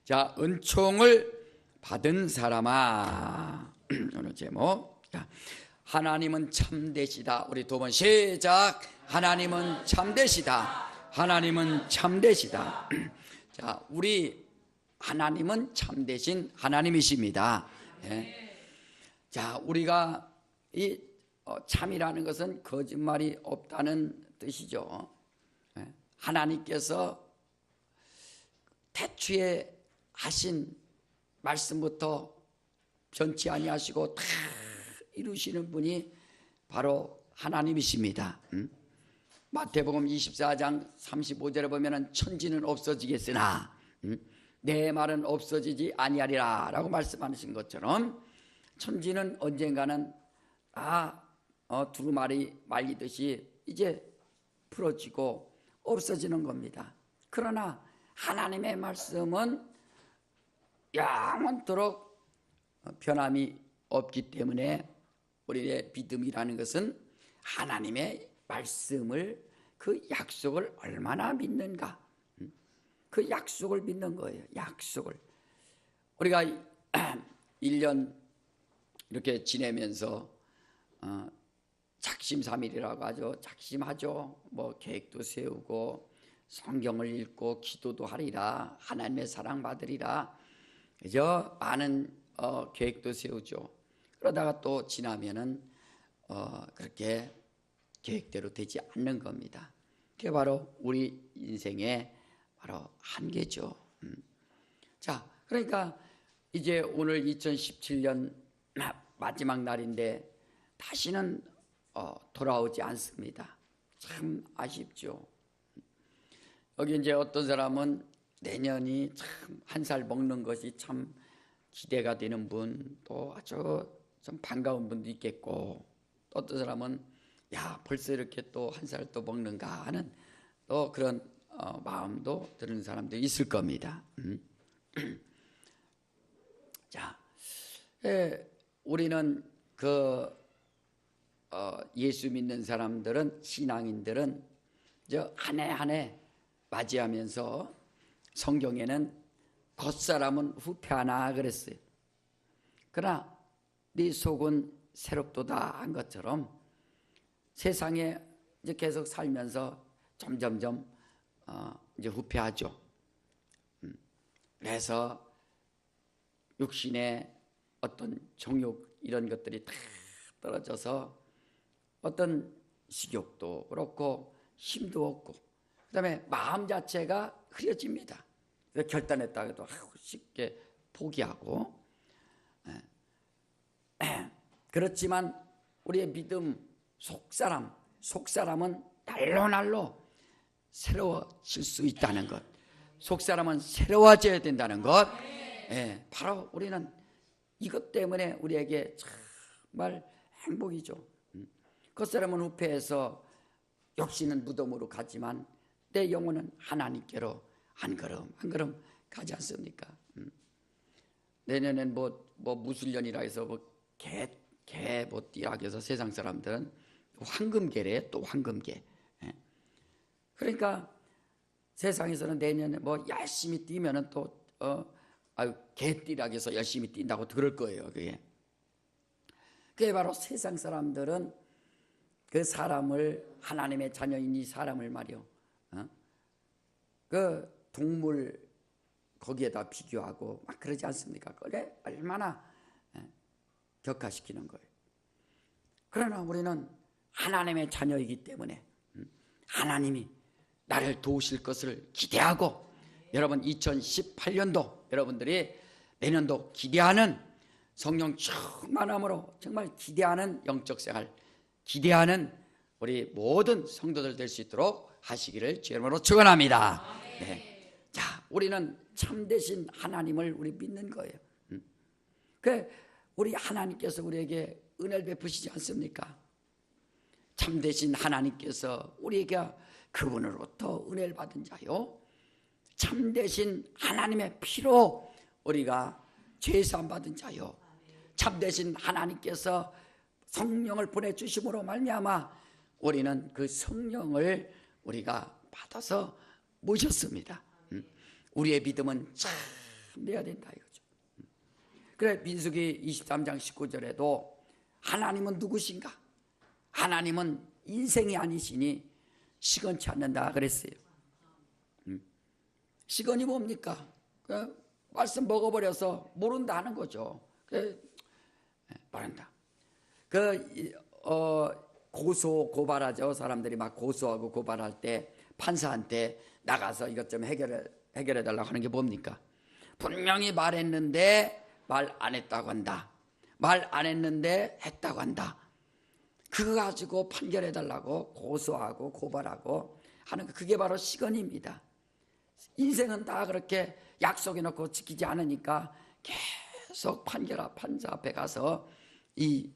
자, 은총을 받은 사람아. 오늘 제목. 자, 하나님은 참되시다. 우리 두 번 시작. 하나님은 참되시다. 하나님은 참되시다. 자, 우리 하나님은 참되신 하나님이십니다. 예. 자, 우리가 이 참이라는 것은 거짓말이 없다는 뜻이죠. 예. 하나님께서 태초에 하신 말씀부터 변치 아니하시고 다 이루시는 분이 바로 하나님이십니다. 마태복음 24장 35절에 보면은 천지는 없어지겠으나 내 말은 없어지지 아니하리라 라고 말씀하신 것처럼 천지는 언젠가는 두루마리 말리듯이 이제 풀어지고 없어지는 겁니다. 그러나 하나님의 말씀은 영원토록 변함이 없기 때문에 우리의 믿음이라는 것은 하나님의 말씀을, 그 약속을 얼마나 믿는가, 그 약속을 믿는 거예요. 약속을. 우리가 1년 이렇게 지내면서 작심삼일이라고 하죠. 작심하죠. 뭐 계획도 세우고 성경을 읽고 기도도 하리라, 하나님의 사랑 받으리라, 그죠? 많은 계획도 세우죠. 그러다가 또 지나면은 그렇게 계획대로 되지 않는 겁니다. 그게 바로 우리 인생의 바로 한계죠. 자, 그러니까 이제 오늘 2017년 마지막 날인데 다시는 돌아오지 않습니다. 참 아쉽죠. 여기 이제 어떤 사람은 내년이 참 한 살 먹는 것이 참 기대가 되는 분, 또 아주 좀 반가운 분도 있겠고, 또 어떤 사람은 야 벌써 이렇게 또 한 살 또 먹는가 하는 또 그런 마음도 드는 사람도 있을 겁니다. 자, 우리는 예수 믿는 사람들은, 신앙인들은 한 해 한 해 맞이하면서 성경에는 겉사람은 후패하나 그랬어요. 그러나 네 속은 새롭도다 한 것처럼 세상에 이제 계속 살면서 점점점 이제 후패하죠. 그래서 육신의 어떤 정욕 이런 것들이 다 떨어져서 어떤 식욕도 그렇고 힘도 없고, 그다음에 마음 자체가 흐려집니다. 결단했다 해도 쉽게 포기하고. 그렇지만 우리의 믿음 속사람은 날로 새로워질 수 있다는 것, 속사람은 새로워져야 된다는 것, 바로 우리는 이것 때문에 우리에게 정말 행복이죠. 겉사람은 후패해서 욕심은 무덤으로 가지만 내 영혼은 하나님께로 한 걸음 한 걸음 가지 않습니까? 내년엔 뭐 무술년이라 해서 개 띠라고 해서 세상 사람들은 황금개래, 또 황금개. 그러니까 세상에서는 내년에 뭐 열심히 뛰면은 또 개띠라고 해서 열심히 뛴다고 그럴 거예요. 그게 바로 세상 사람들은 그 사람을, 하나님의 자녀인 이 사람을 말이요, 그 동물 거기에다 비교하고 막 그러지 않습니까? 그래 얼마나 격화시키는 거예요. 그러나 우리는 하나님의 자녀이기 때문에 하나님이 나를 도우실 것을 기대하고, 여러분 2018년도 여러분들이 내년도 기대하는, 성령 충만함으로 정말 기대하는 영적 생활, 기대하는 우리 모든 성도들 될 수 있도록 하시기를 주의 이름으로 축원합니다. 네. 자, 우리는 참되신 하나님을 우리 믿는 거예요. 우리 하나님께서 우리에게 은혜를 베푸시지 않습니까? 참되신 하나님께서 우리에게 그분으로부터 은혜를 받은 자요, 참되신 하나님의 피로 우리가 죄사함 받은 자요, 참되신 하나님께서 성령을 보내주심으로 말미암아 우리는 그 성령을 우리가 받아서 모셨습니다. 우리의 믿음은 참 참돼야 된다 이거죠. 그래 민수기 23장 19절에도 하나님은 누구신가? 하나님은 인생이 아니시니 시건치 않는다 그랬어요. 시건이 뭡니까? 말씀 먹어버려서 모른다는 거죠. 모른다. 고소 고발하죠. 사람들이 막 고소하고 고발할 때 판사한테 나가서 이것 좀 해결해 달라고 하는 게 뭡니까? 분명히 말했는데 말 안 했다고 한다. 말 안 했는데 했다고 한다. 그거 가지고 판결해 달라고 고소하고 고발하고 하는 거, 그게 바로 시건입니다. 인생은 다 그렇게 약속해 놓고 지키지 않으니까 계속 판사 앞에 가서 이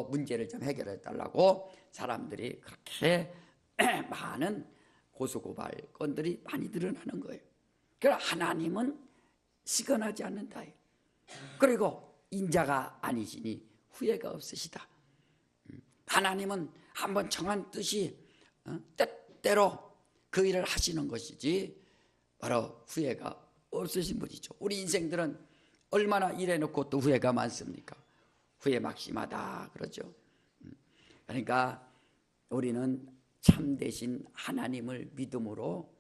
문제를 좀 해결해 달라고 사람들이 그렇게 많은 고소고발 건들이 많이 늘어나는 거예요. 그러나 하나님은 시건하지 않는다. 그리고 인자가 아니시니 후회가 없으시다. 하나님은 한번 정한 뜻이 때때로 그 일을 하시는 것이지 바로 후회가 없으신 분이죠. 우리 인생들은 얼마나 일해놓고 또 후회가 많습니까? 후회 막심하다 그러죠. 그러니까 우리는 참되신 하나님을 믿음으로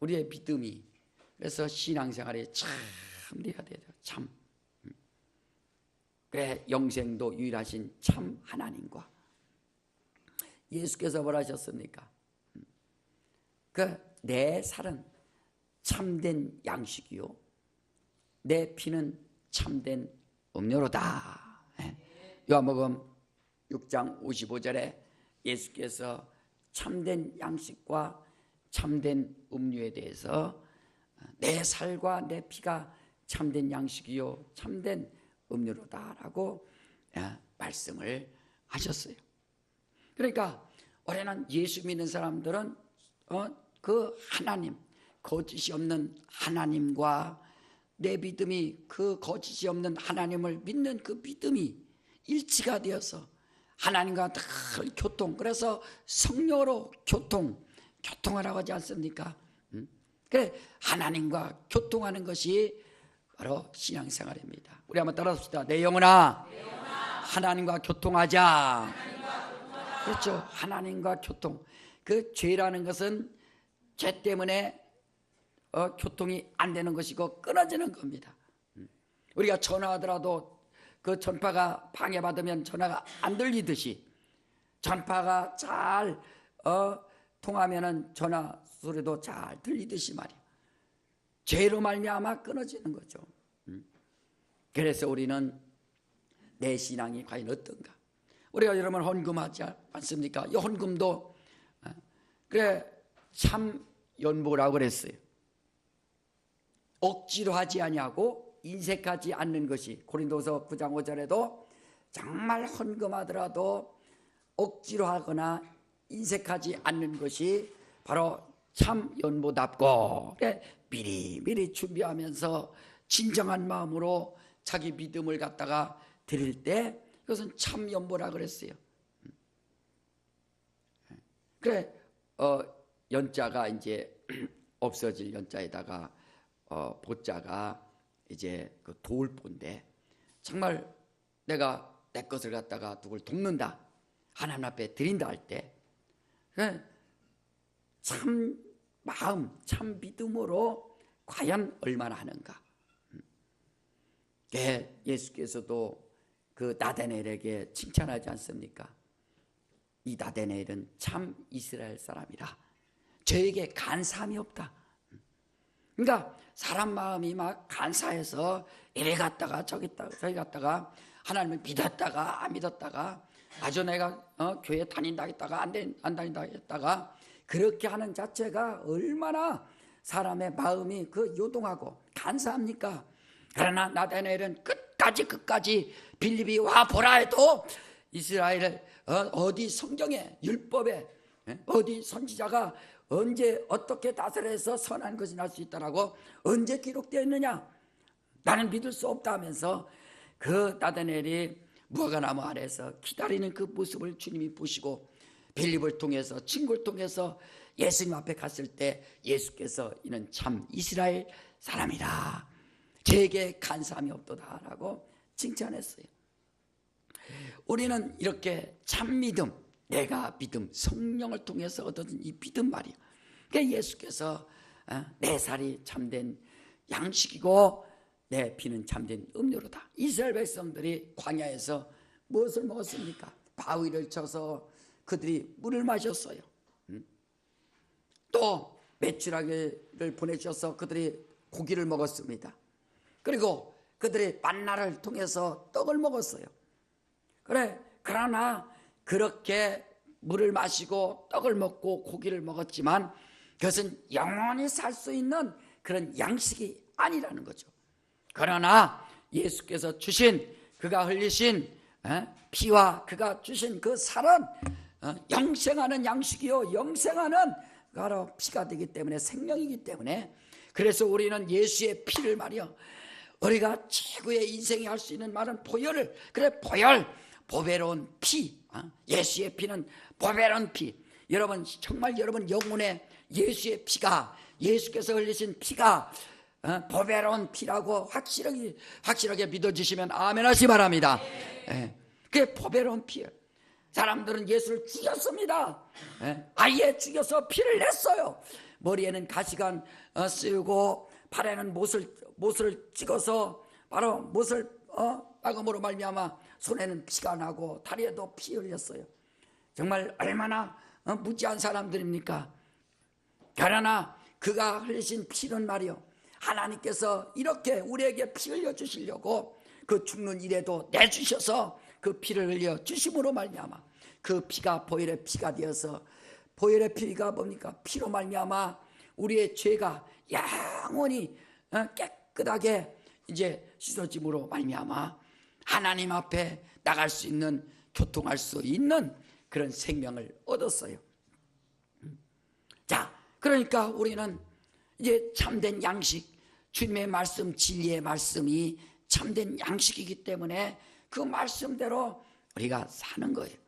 우리의 믿음이, 그래서 신앙생활에 참 돼야 돼요. 참. 그래 영생도 유일하신 참 하나님과 예수께서 뭘 하셨습니까? 내 살은 참된 양식이요 내 피는 참된 음료로다. 요한복음 6장 55절에 예수께서 참된 양식과 참된 음료에 대해서 내 살과 내 피가 참된 양식이요 참된 음료로다라고 말씀을 하셨어요. 그러니까 올해는 예수 믿는 사람들은 그 하나님, 거짓이 없는 하나님과 내 믿음이 그 거짓이 없는 하나님을 믿는 그 믿음이 일치가 되어서 하나님과 늘 교통, 그래서 성령으로 교통하라고 하지 않습니까? 그래 하나님과 교통하는 것이 바로 신앙생활입니다. 우리 한번 따라합시다. 내 영혼아 하나님과 교통하자. 그렇죠. 하나님과 교통. 그 죄라는 것은 죄 때문에 교통이 안 되는 것이고 끊어지는 겁니다. 우리가 전화하더라도 그 전파가 방해받으면 전화가 안 들리듯이 전파가 잘 통하면은 전화 소리도 잘 들리듯이 말이야. 죄로 말미암아 끊어지는 거죠. 그래서 우리는 내 신앙이 과연 어떤가? 우리가 여러분 헌금하지 않습니까? 이 헌금도 그래 참 연보라고 그랬어요. 억지로 하지 아니하고 인색하지 않는 것이, 고린도서 9장 5절에도 정말 헌금하더라도 억지로 하거나 인색하지 않는 것이 바로 참 연보답고, 미리미리 준비하면서 진정한 마음으로 자기 믿음을 갖다가 드릴 때 그것은 참 연보라 그랬어요. 그래 연자가 이제 없어질 연자에다가 보자가 이제 그 도울보인데, 정말 내가 내 것을 갖다가 누굴 돕는다, 하나님 앞에 드린다 할 때 참 마음, 참 믿음으로 과연 얼마나 하는가. 예수께서도 그 나다나엘에게 칭찬하지 않습니까? 이 나다나엘은 참 이스라엘 사람이라 저에게 간사함이 없다. 그러니까 사람 마음이 막 간사해서 이래 갔다가 저기 갔다가 하나님을 믿었다가 안 믿었다가 아주 내가 교회 다닌다 했다가 안 다닌다 했다가 그렇게 하는 자체가 얼마나 사람의 마음이 요동하고 간사합니까? 그러나 나다나엘은 끝까지 빌립이 와 보라 해도 이스라엘을 어디 성경에 율법에 어디 선지자가 언제 어떻게 다스려서 선한 것이 날 수 있다라고 언제 기록되어 있느냐, 나는 믿을 수 없다 하면서 그 나다나엘이 무화과나무 아래에서 기다리는 그 모습을 주님이 보시고 빌립을 통해서, 친구를 통해서 예수님 앞에 갔을 때 예수께서 이는 참 이스라엘 사람이다, 제게 간사함이 없도다라고 칭찬했어요. 우리는 이렇게 참 믿음, 내가 믿음, 성령을 통해서 얻어진 이 믿음 말이에요. 그러니까 예수께서 내 살이 참된 양식이고 내 피는 참된 음료로다. 이스라엘 백성들이 광야에서 무엇을 먹었습니까? 바위를 쳐서 그들이 물을 마셨어요. 또 메추라기를 보내셔서 그들이 고기를 먹었습니다. 그리고 그들이 만나를 통해서 떡을 먹었어요. 그러나 그렇게 물을 마시고 떡을 먹고 고기를 먹었지만 그것은 영원히 살 수 있는 그런 양식이 아니라는 거죠. 그러나 예수께서 주신, 그가 흘리신 피와 그가 주신 그 살은 영생하는 양식이요, 영생하는 바로 피가 되기 때문에, 생명이기 때문에, 그래서 우리는 예수의 피를 말이요, 우리가 최고의 인생이 할 수 있는 말은 보혈을, 그래 보혈, 보배로운 피, 예수의 피는 보배로운 피. 여러분 정말 여러분 영혼에 예수의 피가, 예수께서 흘리신 피가 보배로운 피라고 확실하게 믿어주시면 아멘 하시 바랍니다. 그게 보배로운 피예요. 사람들은 예수를 죽였습니다. 아예 죽여서 피를 냈어요. 머리에는 가시관 쓰고 발에는 못을 찍어서 바로 못을 빠금으로 말미암아 손에는 피가 나고 다리에도 피 흘렸어요. 정말 얼마나 무지한 사람들입니까? 그러나 그가 흘리신 피는 말이요, 하나님께서 이렇게 우리에게 피 흘려 주시려고 그 죽는 일에도 내주셔서 그 피를 흘려 주심으로 말미암아 그 피가 보혈의 피가 되어서, 보혈의 피가 뭡니까? 피로 말미암아 우리의 죄가 영원히 깨끗하게 이제 씻어짐으로 말미암아 하나님 앞에 나갈 수 있는, 교통할 수 있는 그런 생명을 얻었어요. 자, 그러니까 우리는 이제 참된 양식, 주님의 말씀, 진리의 말씀이 참된 양식이기 때문에 그 말씀대로 우리가 사는 거예요.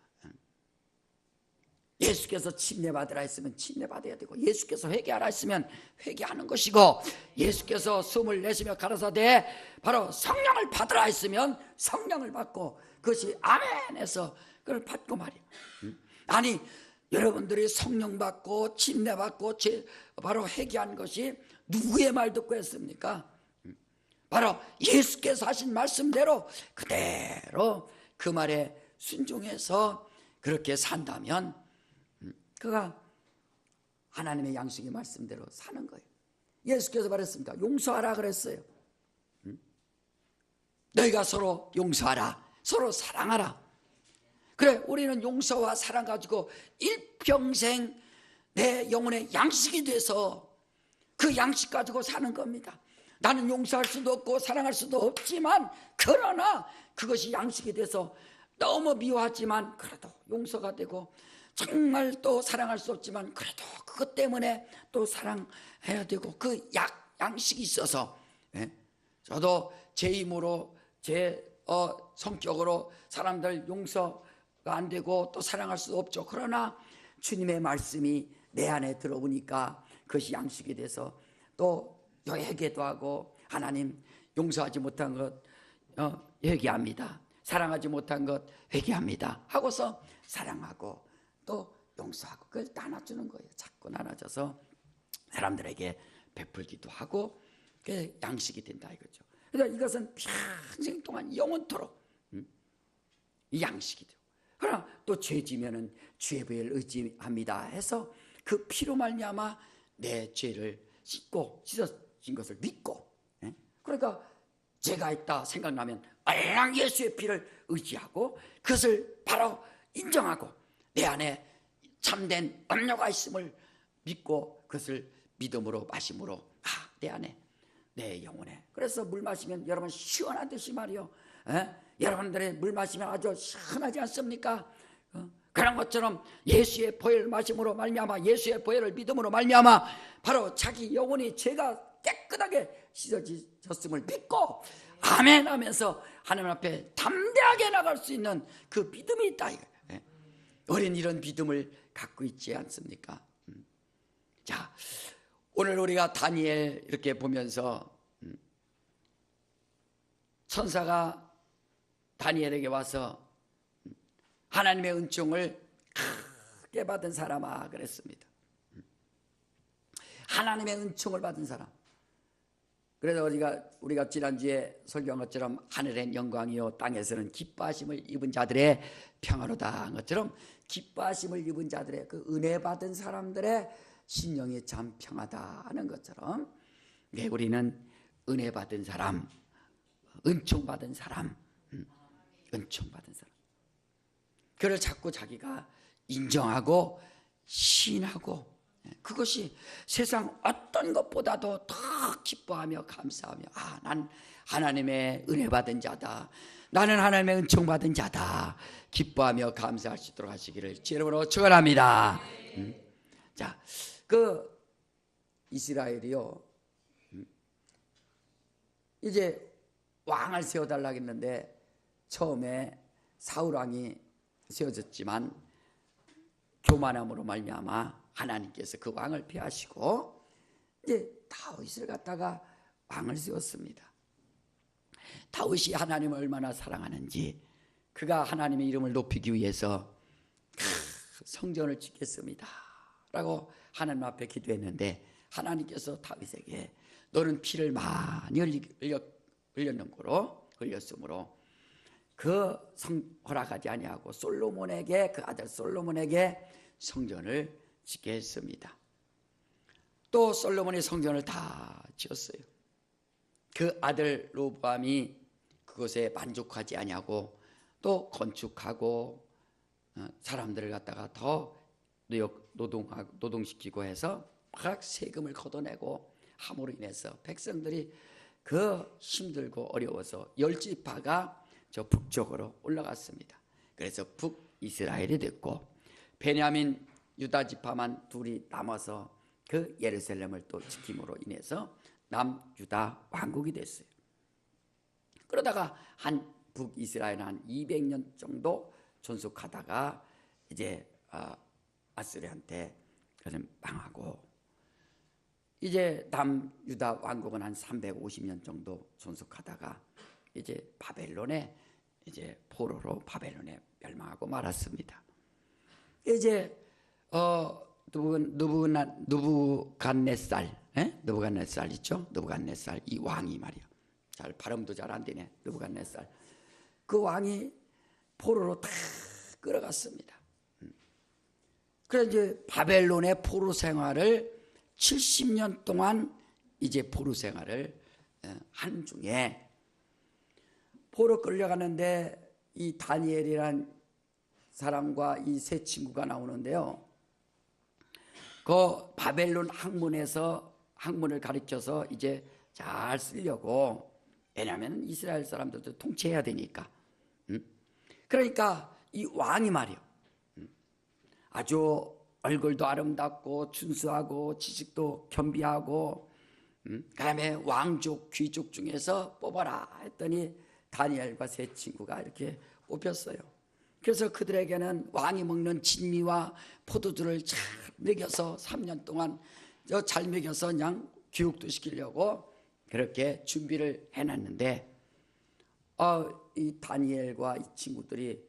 예수께서 침례받으라 했으면 침례받아야 되고, 예수께서 회개하라 했으면 회개하는 것이고, 예수께서 숨을 내쉬며 가라사대 바로 성령을 받으라 했으면 성령을 받고, 그것이 아멘에서 그걸 받고 말이에요. 아니 여러분들이 성령 받고 침례 받고 바로 회개한 것이 누구의 말 듣고 했습니까? 바로 예수께서 하신 말씀대로 그대로 그 말에 순종해서 그렇게 산다면 그가 하나님의 양식의 말씀대로 사는 거예요. 예수께서 말했습니까? 용서하라 그랬어요. 너희가 서로 용서하라, 서로 사랑하라. 그래, 우리는 용서와 사랑 가지고 일평생 내 영혼의 양식이 돼서 그 양식 가지고 사는 겁니다. 나는 용서할 수도 없고 사랑할 수도 없지만, 그러나 그것이 양식이 돼서 너무 미워하지만 그래도 용서가 되고, 정말 또 사랑할 수 없지만 그래도 그것 때문에 또 사랑해야 되고, 그 양식이 있어서, 저도 제 힘으로 제 성격으로 사람들 용서가 안 되고 또 사랑할 수 없죠. 그러나 주님의 말씀이 내 안에 들어오니까 그것이 양식이 돼서 또 회개도 하고, 하나님 용서하지 못한 것 회개합니다, 사랑하지 못한 것 회개합니다 하고서 사랑하고 또 용서하고 그걸 나눠주는 거예요. 자꾸 나눠줘서 사람들에게 베풀기도 하고 그게 양식이 된다 이거죠. 그래서 이것은 평생 동안 영원토록 이 양식이 돼요. 그러나 또 죄지면은 주의 보혈을 의지합니다 해서 그 피로 말미암아 내 죄를 씻어진 것을 믿고, 그러니까 죄가 있다 생각나면 얼랑 예수의 피를 의지하고 그것을 바로 인정하고 내 안에 참된 음료가 있음을 믿고 그것을 믿음으로 마심으로 내 안에, 내 영혼에. 그래서 물 마시면 여러분 시원한 듯이 말이요, 여러분들의 물 마시면 아주 시원하지 않습니까? 그런 것처럼 예수의 보혈 마심으로 말미암아, 예수의 보혈을 믿음으로 말미암아 바로 자기 영혼이 죄가 깨끗하게 씻어졌음을 믿고 아멘 하면서 하나님 앞에 담대하게 나갈 수 있는 그 믿음이 있다. 우리는 이런 믿음을 갖고 있지 않습니까? 자, 오늘 우리가 다니엘 이렇게 보면서 천사가 다니엘에게 와서 하나님의 은총을 크게 받은 사람아 그랬습니다. 하나님의 은총을 받은 사람. 그래서 우리가 지난주에 설교한 것처럼 하늘엔 영광이요 땅에서는 기뻐하심을 입은 자들의 평화로다 한 것처럼 기뻐하심을 입은 자들의 그 은혜 받은 사람들의 심령이 참 평하다 하는 것처럼 우리는 은혜 받은 사람, 은총 받은 사람, 은총 받은 사람. 그를 자꾸 자기가 인정하고 시인하고 그것이 세상 어떤 것보다도 더 기뻐하며 감사하며 난 하나님의 은혜 받은 자다. 나는 하나님의 은총 받은 자다. 기뻐하며 감사할 수 있도록 하시기를 주 이름으로 축원합니다. 자, 그 이스라엘이요. 이제 왕을 세워달라고 했는데 처음에 사울 왕이 세워졌지만 교만함으로 말미암아 하나님께서 그 왕을 피하시고 이제 다윗을 갖다가 왕을 세웠습니다. 다윗이 하나님을 얼마나 사랑하는지 그가 하나님의 이름을 높이기 위해서 성전을 짓겠습니다 라고 하나님 앞에 기도했는데 하나님께서 다윗에게 너는 피를 많이 흘렸으므로 그 허락하지 아니하고 솔로몬에게 그 아들 솔로몬에게 성전을 짓게 했습니다. 또 솔로몬이 성전을 다 지었어요. 그 아들 로보암이 그것에 만족하지 아니하고 또 건축하고 사람들을 갖다가 더 노동시키고 해서 막 세금을 걷어내고 함으로 인해서 백성들이 그 힘들고 어려워서 10지파가 저 북쪽으로 올라갔습니다. 그래서 북이스라엘이 됐고 베냐민 유다 지파만 둘이 남아서 그 예루살렘을 또 지킴으로 인해서 남유다 왕국이 됐어요. 그러다가 한 북이스라엘은 한 200년 정도 존속하다가 이제 아수르한테 망하고 이제 남유다 왕국은 한 350년 정도 존속하다가 이제 바벨론에 이제 포로로 바벨론에 멸망하고 말았습니다. 이제 느부갓네살 있죠? 느부갓네살 이 왕이 말이야. 잘 발음도 잘 안 되네. 느부갓네살 그 왕이 포로로 다 끌어갔습니다. 그래서 이제 바벨론의 포로 생활을 70년 동안 이제 포로 생활을 한 중에 포로 끌려가는데 이 다니엘이란 사람과 이 세 친구가 나오는데요. 그 바벨론 학문을 가르쳐서 이제 잘 쓰려고 왜냐하면 이스라엘 사람들도 통치해야 되니까. 그러니까 이 왕이 말이요. 아주 얼굴도 아름답고 준수하고 지식도 겸비하고 그다음에 왕족 귀족 중에서 뽑아라 했더니 다니엘과 세 친구가 이렇게 뽑혔어요. 그래서 그들에게는 왕이 먹는 진미와 포도주를 잘 먹여서 3년 동안 잘 먹여서 그냥 교육도 시키려고 그렇게 준비를 해놨는데 이 다니엘과 이 친구들이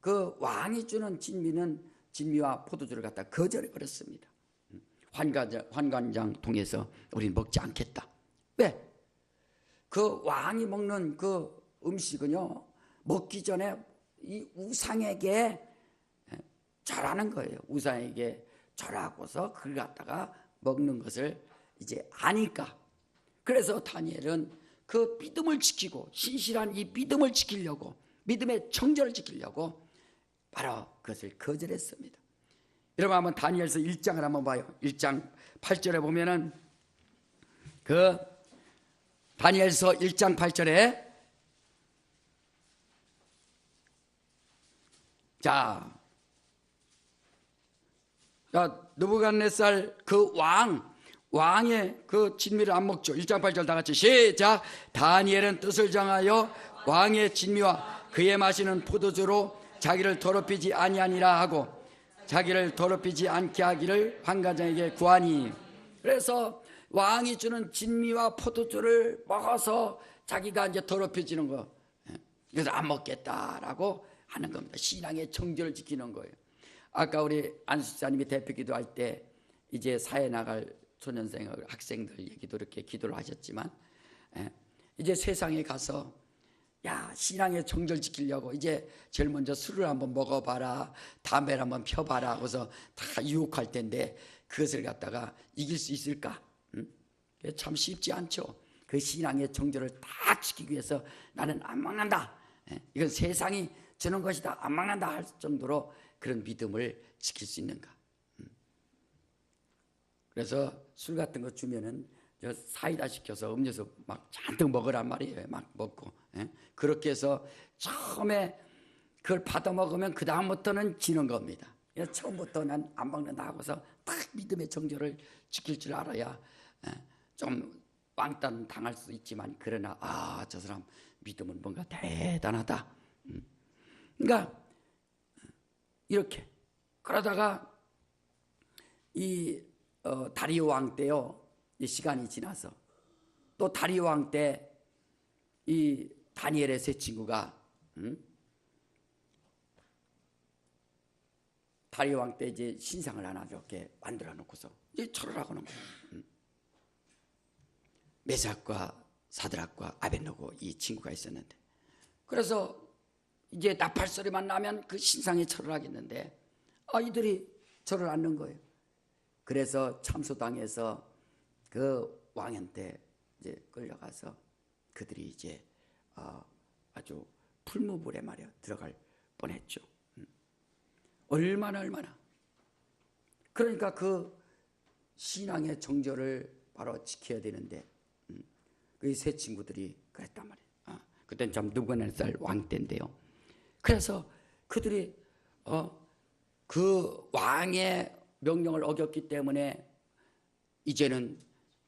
그 왕이 주는 진미와 포도주를 갖다 거절해 버렸습니다. 환관장 통해서 우리는 먹지 않겠다. 왜? 그 왕이 먹는 그 음식은요 먹기 전에 이 우상에게 절하는 거예요. 우상에게 절하고서 그걸 갖다가 먹는 것을 이제 아니까. 그래서 다니엘은 그 믿음을 지키고 신실한 이 믿음을 지키려고 믿음의 정절을 지키려고 바로 그것을 거절했습니다. 여러분 한번 다니엘서 1장을 한번 봐요. 1장 8절에 보면은 그 다니엘서 1장 8절에 자 느부갓네살 그 왕의 그 진미를 안 먹죠. 1장 8절 다 같이 시작. 다니엘은 뜻을 정하여 왕의 진미와 그의 마시는 포도주로 자기를 더럽히지 아니하니라 하고 자기를 더럽히지 않게 하기를 환관장에게 구하니. 그래서 왕이 주는 진미와 포도주를 먹어서 자기가 이제 더럽혀지는 거. 그래서 안 먹겠다라고 하는 겁니다. 신앙의 정절을 지키는 거예요. 아까 우리 안수사님이 대표 기도할 때 이제 사회 나갈 초년생 학생들 얘기도 이렇게 기도를 하셨지만, 이제 세상에 가서 야, 신앙의 정절 지키려고 이제 제일 먼저 술을 한번 먹어봐라, 담배를 한번 펴봐라 하고서 다 유혹할 텐데 그것을 갖다가 이길 수 있을까? 참 쉽지 않죠. 그 신앙의 정절을 다 지키기 위해서 나는 안 먹는다, 이건 세상이 주는 것이다, 안 먹는다 할 정도로 그런 믿음을 지킬 수 있는가? 그래서 술 같은 거 주면은 저 사이다 시켜서 음료수 막 잔뜩 먹으란 말이에요. 막 먹고, 그렇게 해서 처음에 그걸 받아 먹으면 그 다음부터는 지는 겁니다. 처음부터 난 안 먹는다 하고서 딱 믿음의 정절을 지킬 줄 알아야 좀 왕따는 당할 수 있지만, 그러나 저 사람 믿음은 뭔가 대단하다. 그러니까 이렇게 그러다가 이 다리오 왕 때요, 이 시간이 지나서 또 다리오 왕 때 이 다니엘의 세 친구가 다리오 왕 때 이제 신상을 하나 이렇게 만들어 놓고서 이제 절을 하고 있는 거예요. 메삭과 사드락과 아벳노고 이 친구가 있었는데, 그래서 이제 나팔 소리만 나면 그 신상에 절을 하겠는데 이들이 절을 안 넣은 거예요. 그래서 참소당에서 그 왕한테 이제 끌려가서 그들이 이제 아주 풀무불에 말이야 들어갈 뻔했죠. 얼마나 그러니까 그 신앙의 정절을 바로 지켜야 되는데 그 세 친구들이 그랬단 말이에요. 그때는 참 느부갓네살 왕 때인데요. 그래서 그들이 그 왕의 명령을 어겼기 때문에 이제는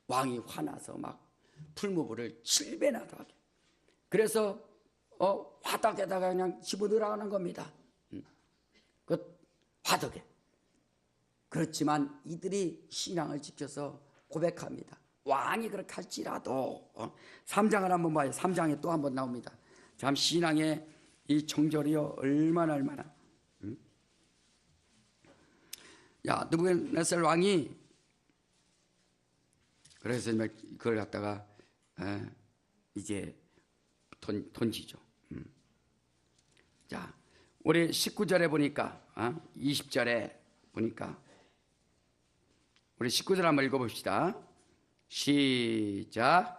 왕이 화나서 막 풀무불을 7배나 더 하게, 그래서 화덕에다가 그냥 집어넣으라는 겁니다. 그 화덕에. 그렇지만 이들이 신앙을 지켜서 고백합니다. 왕이 그렇게 할지라도 3장을 한번 봐요. 3장에 또 한번 나옵니다. 참 신앙의 이 정절이요 얼마나 야, 느부갓네살 왕이 그래서 그걸 갖다가 이제 던지죠. 자, 우리 19절에 보니까 20절에 보니까 우리 19절 한번 읽어봅시다. 시작.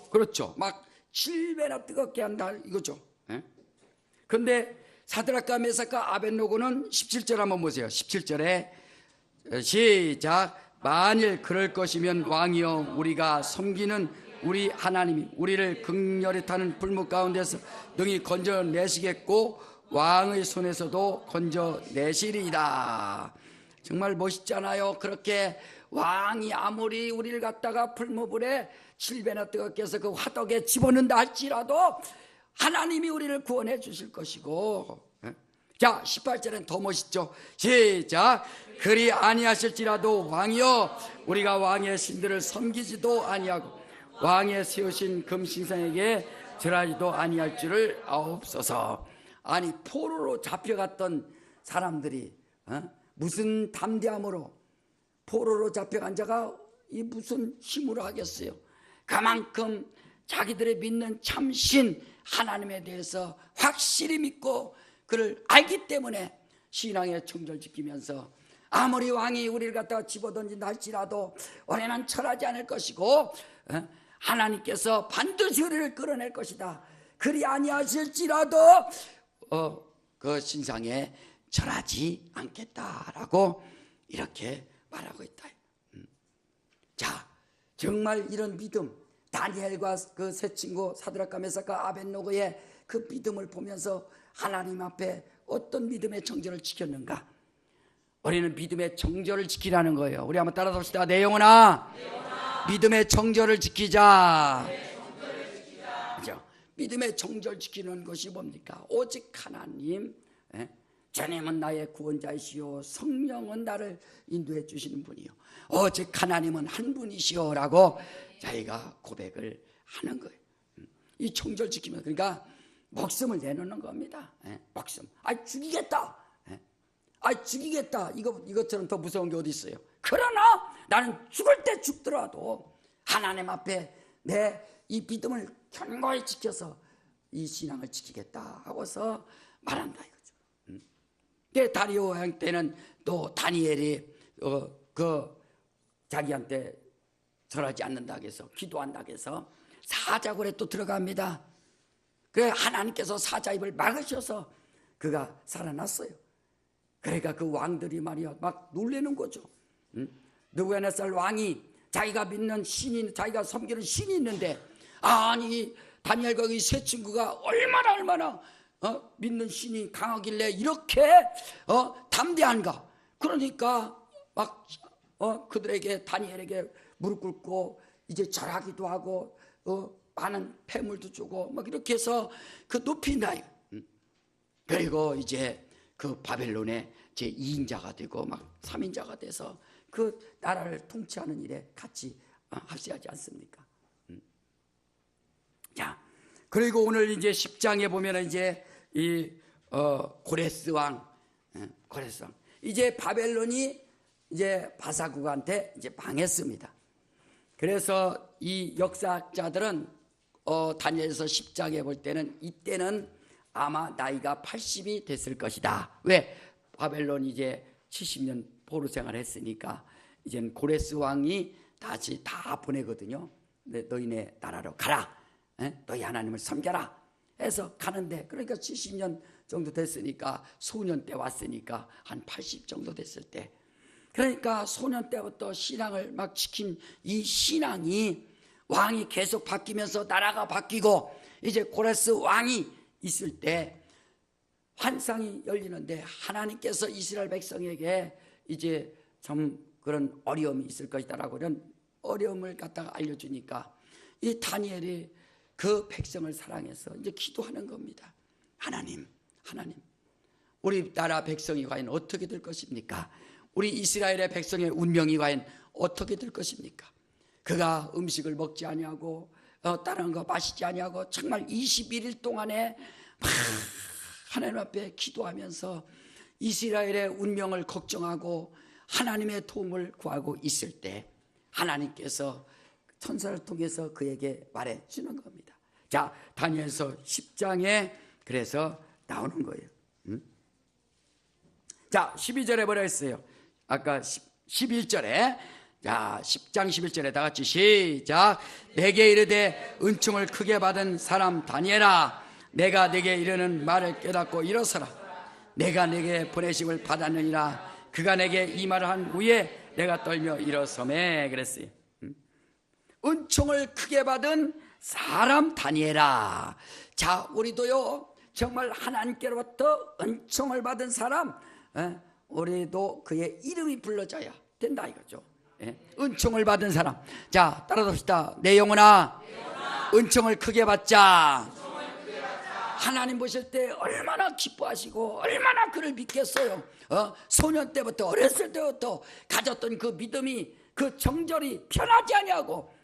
그렇죠. 막 7배나 뜨겁게 한다 이거죠. 그런데 사드락과 메삭과 아벳노고는 17절 한번 보세요. 17절에 시작. 만일 그럴 것이면 왕이여, 우리가 섬기는 우리 하나님이 우리를 극렬히 타는 불목 가운데서 능히 건져내시겠고 왕의 손에서도 건져내시리이다. 정말 멋있잖아요. 그렇게 왕이 아무리 우리를 갖다가 풀무불에 7배나 뜨겁게 해서 그 화덕에 집어넣는다 할지라도 하나님이 우리를 구원해 주실 것이고, 자 18절엔 더 멋있죠. 시작. 그리 아니하실지라도 왕이여, 우리가 왕의 신들을 섬기지도 아니하고 왕의 세우신 금신상에게 절하지도 아니할 줄을 아옵소서. 아니 포로로 잡혀갔던 사람들이 무슨 담대함으로 포로로 잡혀간 자가 이 무슨 힘으로 하겠어요. 그만큼 자기들의 믿는 참신 하나님에 대해서 확실히 믿고 그를 알기 때문에 신앙의 정절 지키면서 아무리 왕이 우리를 갖다가 집어던진다 할지라도 우리는 철하지 않을 것이고 하나님께서 반드시 우리를 끌어낼 것이다. 그리 아니하실지라도 그 신상에 절하지 않겠다라고 이렇게 말하고 있다. 자, 정말 이런 믿음, 다니엘과 그 세 친구 사드락과 메삭과 아벳노고의 그 믿음을 보면서 하나님 앞에 어떤 믿음의 정절을 지켰는가? 우리는 믿음의 정절을 지키라는 거예요. 우리 한번 따라서 봅시다. 내 영혼아, 믿음의 정절을 지키자. 믿음의 정절 지키는 것이 뭡니까? 오직 하나님. 주님은 나의 구원자이시오, 성령은 나를 인도해 주시는 분이요, 오직 하나님은 한 분이시오 라고 자기가 고백을 하는 거예요. 이 정절 지키면, 그러니까 목숨을 내놓는 겁니다. 목숨. 죽이겠다. 죽이겠다. 이것처럼 더 무서운 게 어디 있어요? 그러나 나는 죽을 때 죽더라도 하나님 앞에 내 이 믿음을 견고히 지켜서 이 신앙을 지키겠다 하고서 말한다 이거죠. 다리오 왕 때는 또 다니엘이 자기한테 절하지 않는다고 해서, 기도한다고 해서 사자굴에 또 들어갑니다. 그래 하나님께서 사자 입을 막으셔서 그가 살아났어요. 그러니까 그 왕들이 말이야 막 놀라는 거죠. 느부갓네살 왕이 자기가 믿는 신이, 자기가 섬기는 신이 있는데, 아니 다니엘과 이 세 친구가 얼마나 믿는 신이 강하길래 이렇게 담대한가. 그러니까 막 그들에게, 다니엘에게 무릎 꿇고 이제 절하기도 하고 많은 폐물도 주고 막 이렇게 해서 그 높인다. 그리고 이제 그 바벨론의 제 2인자가 되고 막 3인자가 돼서 그 나라를 통치하는 일에 같이 합세하지 않습니까? 자, 그리고 오늘 이제 10장에 보면은 이제 이 고레스 왕, 이제 바벨론이 이제 바사국한테 이제 망했습니다. 그래서 이 역사학자들은 다니엘서 10장에 볼 때는 이때는 아마 나이가 80이 됐을 것이다. 왜? 바벨론이 이제 70년 포로 생활을 했으니까 이제는 고레스 왕이 다시 다 보내거든요. 너희네 나라로 가라. 너희 하나님을 섬겨라 해서 가는데, 그러니까 70년 정도 됐으니까 소년 때 왔으니까 한 80 정도 됐을 때, 그러니까 소년 때부터 신앙을 막 지킨 이 신앙이, 왕이 계속 바뀌면서 나라가 바뀌고 이제 고레스 왕이 있을 때 환상이 열리는데, 하나님께서 이스라엘 백성에게 이제 좀 그런 어려움이 있을 것이다라고 이런 어려움을 갖다가 알려주니까 이 다니엘이 그 백성을 사랑해서 이제 기도하는 겁니다. 하나님, 우리 나라 백성이 과연 어떻게 될 것입니까? 우리 이스라엘의 백성의 운명이 과연 어떻게 될 것입니까? 그가 음식을 먹지 아니하고 다른 거 마시지 아니하고 정말 21일 동안에 막 하나님 앞에 기도하면서 이스라엘의 운명을 걱정하고 하나님의 도움을 구하고 있을 때 하나님께서 천사를 통해서 그에게 말해주는 겁니다. 자, 다니엘서 10장에 그래서 나오는 거예요. 자, 12절에 뭐라 했어요? 아까 11절에, 자, 10장 11절에 다 같이 시작. 내게 이르되 은총을 크게 받은 사람 다니엘아, 내가 내게 이르는 말을 깨닫고 일어서라. 내가 내게 보내심을 받았느니라. 그가 내게 이 말을 한 후에 내가 떨며 일어서매 그랬어요. 은총을 크게 받은 사람 다니엘아. 자, 우리도요 정말 하나님께로부터 은총을 받은 사람, 우리도 그의 이름이 불러져야 된다 이거죠. 은총을 받은 사람. 자, 따라합시다. 내 영혼아, 은총을 크게 받자. 하나님 보실 때 얼마나 기뻐하시고 얼마나 그를 믿겠어요. 소년 때부터, 어렸을 때부터 가졌던 그 믿음이, 그 정절이 변하지 아니하고,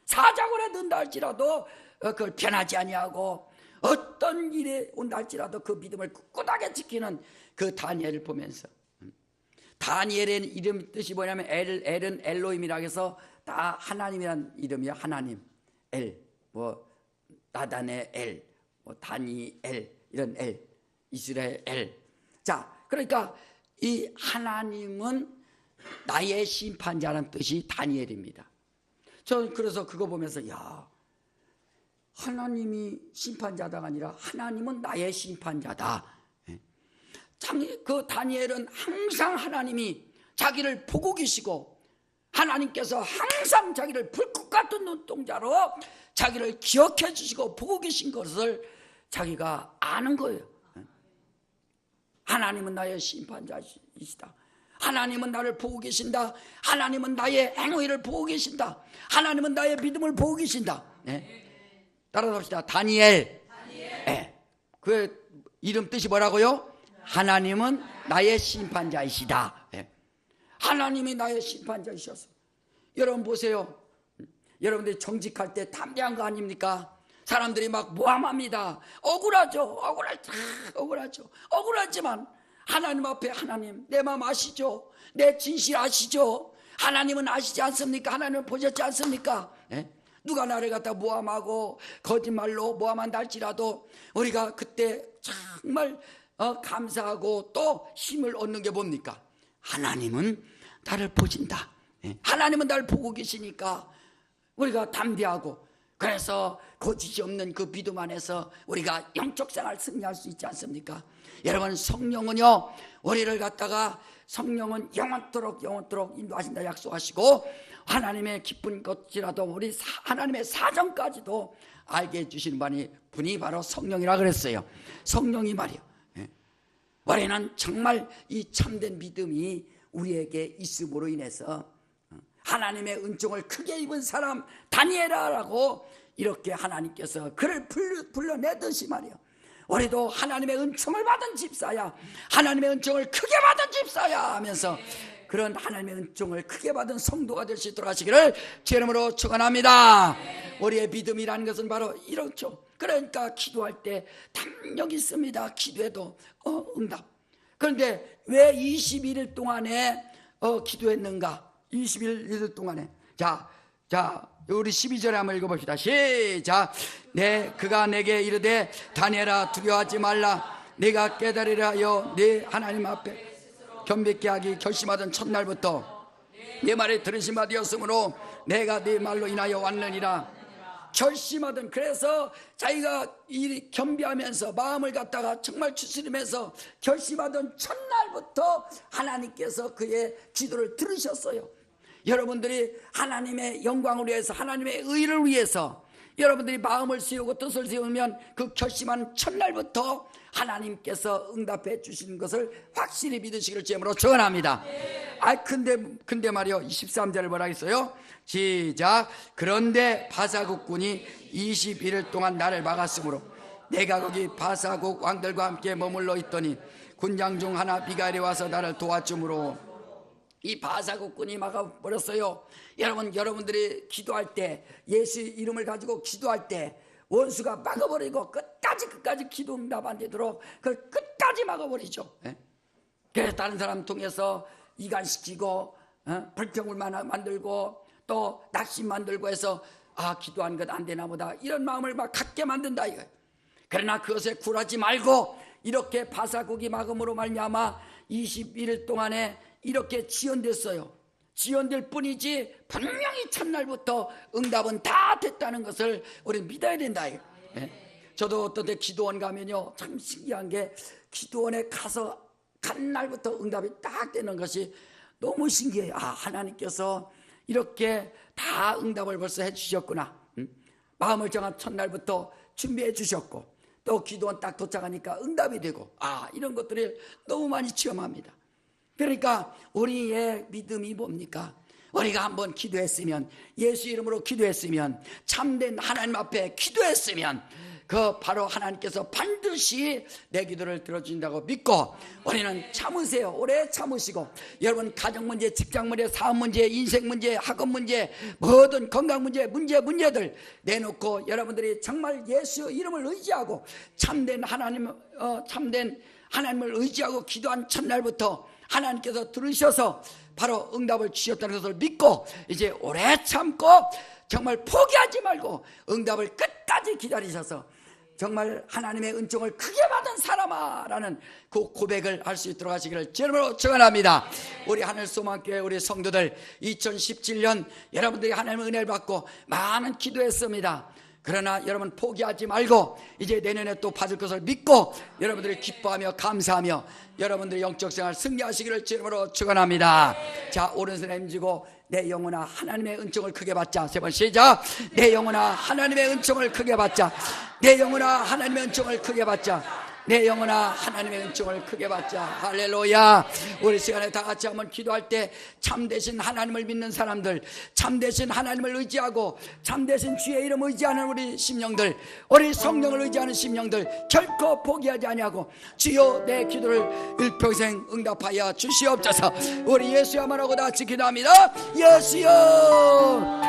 사자굴에 든다 할지라도 그걸 변하지 아니하고, 어떤 일이 온다 할지라도 그 믿음을 꿋꿋하게 지키는 그 다니엘을 보면서, 다니엘의 이름 뜻이 뭐냐면 엘은 엘로힘이라고 해서 다 하나님이란 이름이야. 하나님, 엘, 나단의 엘, 다니엘, 이런 엘, 이스라엘 엘. 자, 그러니까 이 하나님은 나의 심판자라는 뜻이 다니엘입니다. 저는 그래서 그거 보면서, 야, 하나님이 심판자다가 아니라 하나님은 나의 심판자다. 그 다니엘은 항상 하나님이 자기를 보고 계시고, 하나님께서 항상 자기를 불꽃 같은 눈동자로 자기를 기억해 주시고 보고 계신 것을 자기가 아는 거예요. 하나님은 나의 심판자이시다. 하나님은 나를 보고 계신다. 하나님은 나의 행위를 보고 계신다. 하나님은 나의 믿음을 보고 계신다. 따라서 합시다. 다니엘. 네. 그 이름 뜻이 뭐라고요? 하나님은 나의 심판자이시다. 네. 하나님이 나의 심판자이셨어. 여러분 보세요. 여러분들이 정직할 때 담대한 거 아닙니까? 사람들이 막 모함합니다. 억울하죠. 억울하죠. 억울하지만 하나님 앞에 하나님 내 마음 아시죠? 내 진실 아시죠? 하나님은 아시지 않습니까? 하나님은 보셨지 않습니까? 예? 누가 나를 갖다 모함하고 거짓말로 모함한다 할지라도 우리가 그때 정말 감사하고 또 힘을 얻는 게 뭡니까? 하나님은 나를 보신다. 예? 하나님은 나를 보고 계시니까 우리가 담대하고, 그래서 거짓이 없는 그 믿음 안에서 우리가 영적 생활 승리할 수 있지 않습니까? 여러분, 성령은요, 우리를 갖다가 성령은 영원토록 인도하신다 약속하시고, 하나님의 기쁜 것이라도 우리 하나님의 사정까지도 알게 해주시는 분이 바로 성령이라 그랬어요. 성령이 말이요, 우리는 정말 이 참된 믿음이 우리에게 있음으로 인해서 하나님의 은총을 크게 입은 사람 다니엘아라고 이렇게 하나님께서 그를 불러내듯이 말이요, 우리도 하나님의 은총을 받은 집사야, 하나님의 은총을 크게 받은 집사야 하면서 그런 하나님의 은총을 크게 받은 성도가 될 수 있도록 하시기를 제 이름으로 축원합니다. 우리의 믿음이라는 것은 바로 이렇죠. 그러니까 기도할 때 담력 있습니다. 기도해도 응답. 그런데 왜 21일 동안에 기도했는가? 21일 동안에 자 우리 12절에 한번 읽어봅시다. 시작. 그가 내게 이르되 다니엘아 두려워하지 말라. 네가 깨달으려 하여 네 하나님 앞에 겸비케 하기 결심하던 첫날부터 네 말에 들으신 바 되었으므로 내가 네 말로 인하여 왔느니라. 결심하던, 그래서 자기가 이 겸비하면서 마음을 갖다가 정말 추스리면서 결심하던 첫날부터 하나님께서 그의 기도를 들으셨어요. 여러분들이 하나님의 영광을 위해서, 하나님의 의를 위해서 여러분들이 마음을 세우고 뜻을 세우면 그 결심한 첫날부터 하나님께서 응답해 주시는 것을 확실히 믿으시기를 제물로 축원합니다. 근데 말이요, 23절을 뭐라 했어요? 시작. 그런데 바사국군이 21일 동안 나를 막았으므로 내가 거기 바사국 왕들과 함께 머물러 있더니 군장 중 하나 미가엘이 와서 나를 도와주므로 이 바사국군이 막아버렸어요. 여러분들이 기도할 때, 예수 이름을 가지고 기도할 때 원수가 막아버리고 끝까지 기도 응답 안 되도록 그걸 끝까지 막아버리죠. 그래서 다른 사람 통해서 이간시키고 불평을 만들고 또 낙심 만들고 해서 기도한 것 안 되나 보다, 이런 마음을 막 갖게 만든다 이거예요. 그러나 그것에 굴하지 말고 이렇게 바사국이 막음으로 말미암아 21일 동안에 이렇게 지연됐어요. 지연될 뿐이지 분명히 첫날부터 응답은 다 됐다는 것을 우리 믿어야 된다. 저도 어떤 때 기도원 가면요, 참 신기한 게 기도원에 가서 간 날부터 응답이 딱 되는 것이 너무 신기해요. 하나님께서 이렇게 다 응답을 벌써 해주셨구나. 마음을 정한 첫날부터 준비해 주셨고 또 기도원 딱 도착하니까 응답이 되고 이런 것들을 너무 많이 체험합니다. 그러니까 우리의 믿음이 뭡니까? 우리가 한번 기도했으면, 예수 이름으로 기도했으면, 참된 하나님 앞에 기도했으면 그 바로 하나님께서 반드시 내 기도를 들어주신다고 믿고 우리는 참으세요. 오래 참으시고, 여러분 가정 문제, 직장 문제, 사업 문제, 인생 문제, 학업 문제, 모든 건강 문제들 내놓고 여러분들이 정말 예수 이름을 의지하고 참된 하나님을 의지하고 기도한 첫날부터 하나님께서 들으셔서 바로 응답을 주셨다는 것을 믿고 이제 오래 참고 정말 포기하지 말고 응답을 끝까지 기다리셔서 정말 하나님의 은총을 크게 받은 사람아 라는 그 고백을 할 수 있도록 하시기를 주님으로 축원합니다. 우리 하늘소망교회 우리 성도들 2017년 여러분들이 하나님의 은혜를 받고 많은 기도했습니다. 그러나 여러분 포기하지 말고 이제 내년에 또 받을 것을 믿고 여러분들이 기뻐하며 감사하며 여러분들의 영적 생활 승리하시기를 주님으로 축원합니다. 자, 오른손에 힘주고 내 영혼아 하나님의 은총을 크게 받자. 세 번 시작. 내 영혼아 하나님의 은총을 크게 받자. 내 영혼아 하나님의 은총을 크게 받자. 내 영혼아 하나님의 은총을 크게 받자. 할렐루야. 우리 시간에 다 같이 한번 기도할 때 참되신 하나님을 믿는 사람들, 참되신 하나님을 의지하고 참되신 주의 이름 의지하는 우리 심령들, 우리 성령을 의지하는 심령들 결코 포기하지 아니하고 주여 내 기도를 일평생 응답하여 주시옵소서. 우리 예수야만 하고 다 같이 기도합니다. 예수여